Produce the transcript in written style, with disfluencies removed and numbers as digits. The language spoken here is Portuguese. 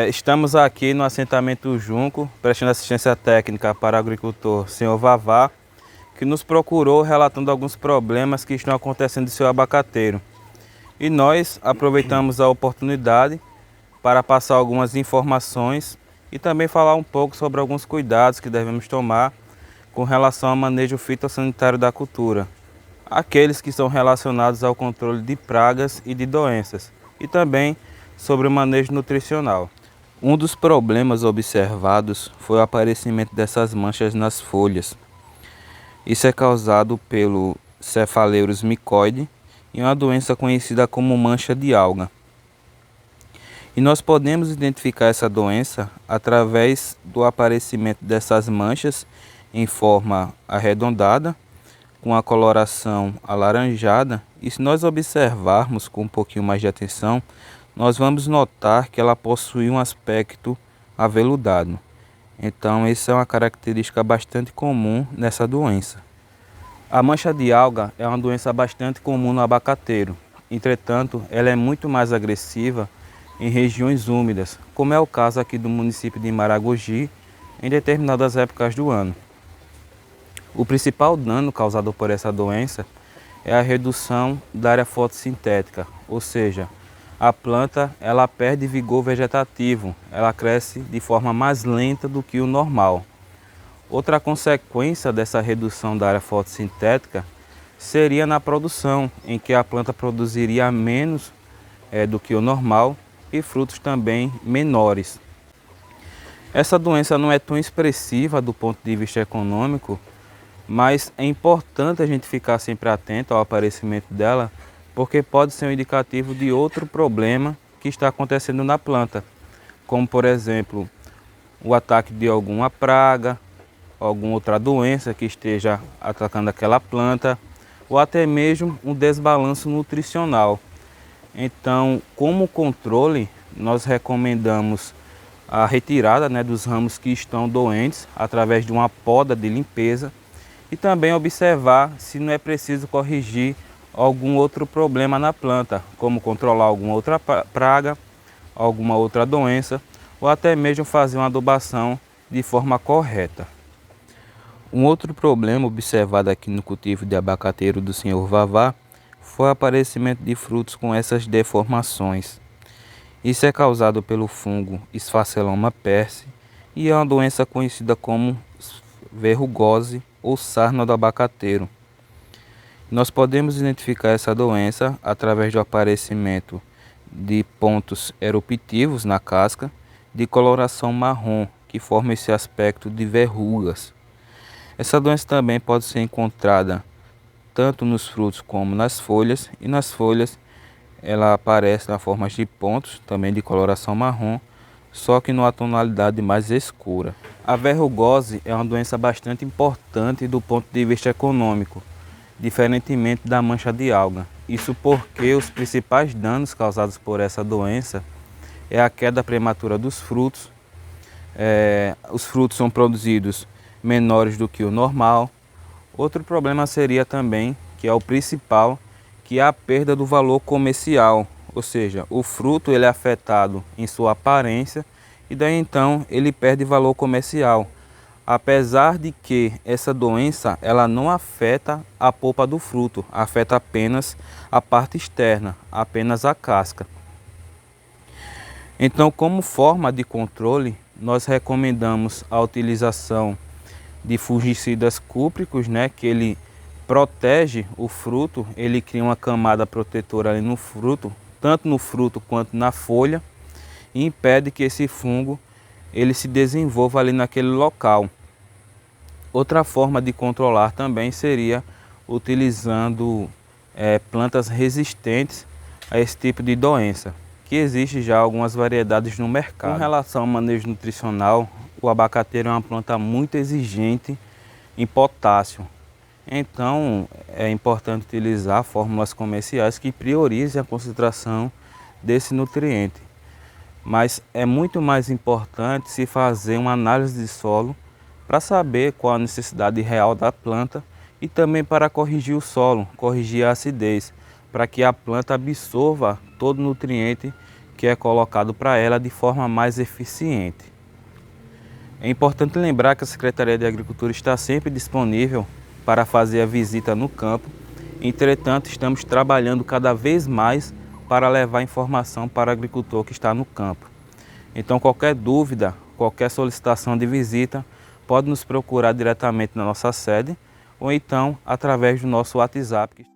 Estamos aqui no assentamento Junco, prestando assistência técnica para o agricultor Senhor Vavá, que nos procurou relatando alguns problemas que estão acontecendo em seu abacateiro. E nós aproveitamos a oportunidade para passar algumas informações e também falar um pouco sobre alguns cuidados que devemos tomar com relação ao manejo fitossanitário da cultura, aqueles que são relacionados ao controle de pragas e de doenças, e também sobre o manejo nutricional. Um dos problemas observados foi o aparecimento dessas manchas nas folhas. Isso é causado pelo Cephaleurus micoide e uma doença conhecida como mancha de alga. E nós podemos identificar essa doença através do aparecimento dessas manchas em forma arredondada, com a coloração alaranjada, e se nós observarmos com um pouquinho mais de atenção, nós vamos notar que ela possui um aspecto aveludado. Então, essa é uma característica bastante comum nessa doença. A mancha de alga é uma doença bastante comum no abacateiro. Entretanto, ela é muito mais agressiva em regiões úmidas, como é o caso aqui do município de Maragogi, em determinadas épocas do ano. O principal dano causado por essa doença é a redução da área fotossintética, ou seja, a planta ela perde vigor vegetativo, ela cresce de forma mais lenta do que o normal. Outra consequência dessa redução da área fotossintética seria na produção, em que a planta produziria menos do que o normal e frutos também menores. Essa doença não é tão expressiva do ponto de vista econômico, mas é importante a gente ficar sempre atento ao aparecimento dela, porque pode ser um indicativo de outro problema que está acontecendo na planta, como por exemplo, o ataque de alguma praga, alguma outra doença que esteja atacando aquela planta, ou até mesmo um desbalanço nutricional. Então, como controle, nós recomendamos a retirada dos ramos que estão doentes através de uma poda de limpeza e também observar se não é preciso corrigir algum outro problema na planta, como controlar alguma outra praga, alguma outra doença, ou até mesmo fazer uma adubação de forma correta. Um outro problema observado aqui no cultivo de abacateiro do Senhor Vavá foi o aparecimento de frutos com essas deformações. Isso é causado pelo fungo Sphaerocheloma persi e é uma doença conhecida como verrugose ou sarna do abacateiro. Nós podemos identificar essa doença através do aparecimento de pontos eruptivos na casca de coloração marrom, que forma esse aspecto de verrugas. Essa doença também pode ser encontrada tanto nos frutos como nas folhas, e nas folhas ela aparece na forma de pontos, também de coloração marrom, só que numa tonalidade mais escura. A verrugose é uma doença bastante importante do ponto de vista econômico, diferentemente da mancha de alga. Isso porque os principais danos causados por essa doença é a queda prematura dos frutos. Os frutos são produzidos menores do que o normal. Outro problema seria também, que é o principal, que é a perda do valor comercial, ou seja, o fruto ele é afetado em sua aparência e daí então ele perde valor comercial. Apesar de que essa doença ela não afeta a polpa do fruto, afeta apenas a parte externa, apenas a casca. Então, como forma de controle, nós recomendamos a utilização de fungicidas cúpricos, que ele protege o fruto, ele cria uma camada protetora ali no fruto, tanto no fruto quanto na folha, e impede que esse fungo ele se desenvolva ali naquele local. Outra forma de controlar também seria utilizando plantas resistentes a esse tipo de doença, que existe já algumas variedades no mercado. Com relação ao manejo nutricional, o abacateiro é uma planta muito exigente em potássio. Então é importante utilizar fórmulas comerciais que priorizem a concentração desse nutriente. Mas é muito mais importante se fazer uma análise de solo para saber qual a necessidade real da planta e também para corrigir o solo, corrigir a acidez, para que a planta absorva todo o nutriente que é colocado para ela de forma mais eficiente. É importante lembrar que a Secretaria de Agricultura está sempre disponível para fazer a visita no campo. Entretanto, estamos trabalhando cada vez mais para levar informação para o agricultor que está no campo. Então, qualquer dúvida, qualquer solicitação de visita, pode nos procurar diretamente na nossa sede ou então através do nosso WhatsApp.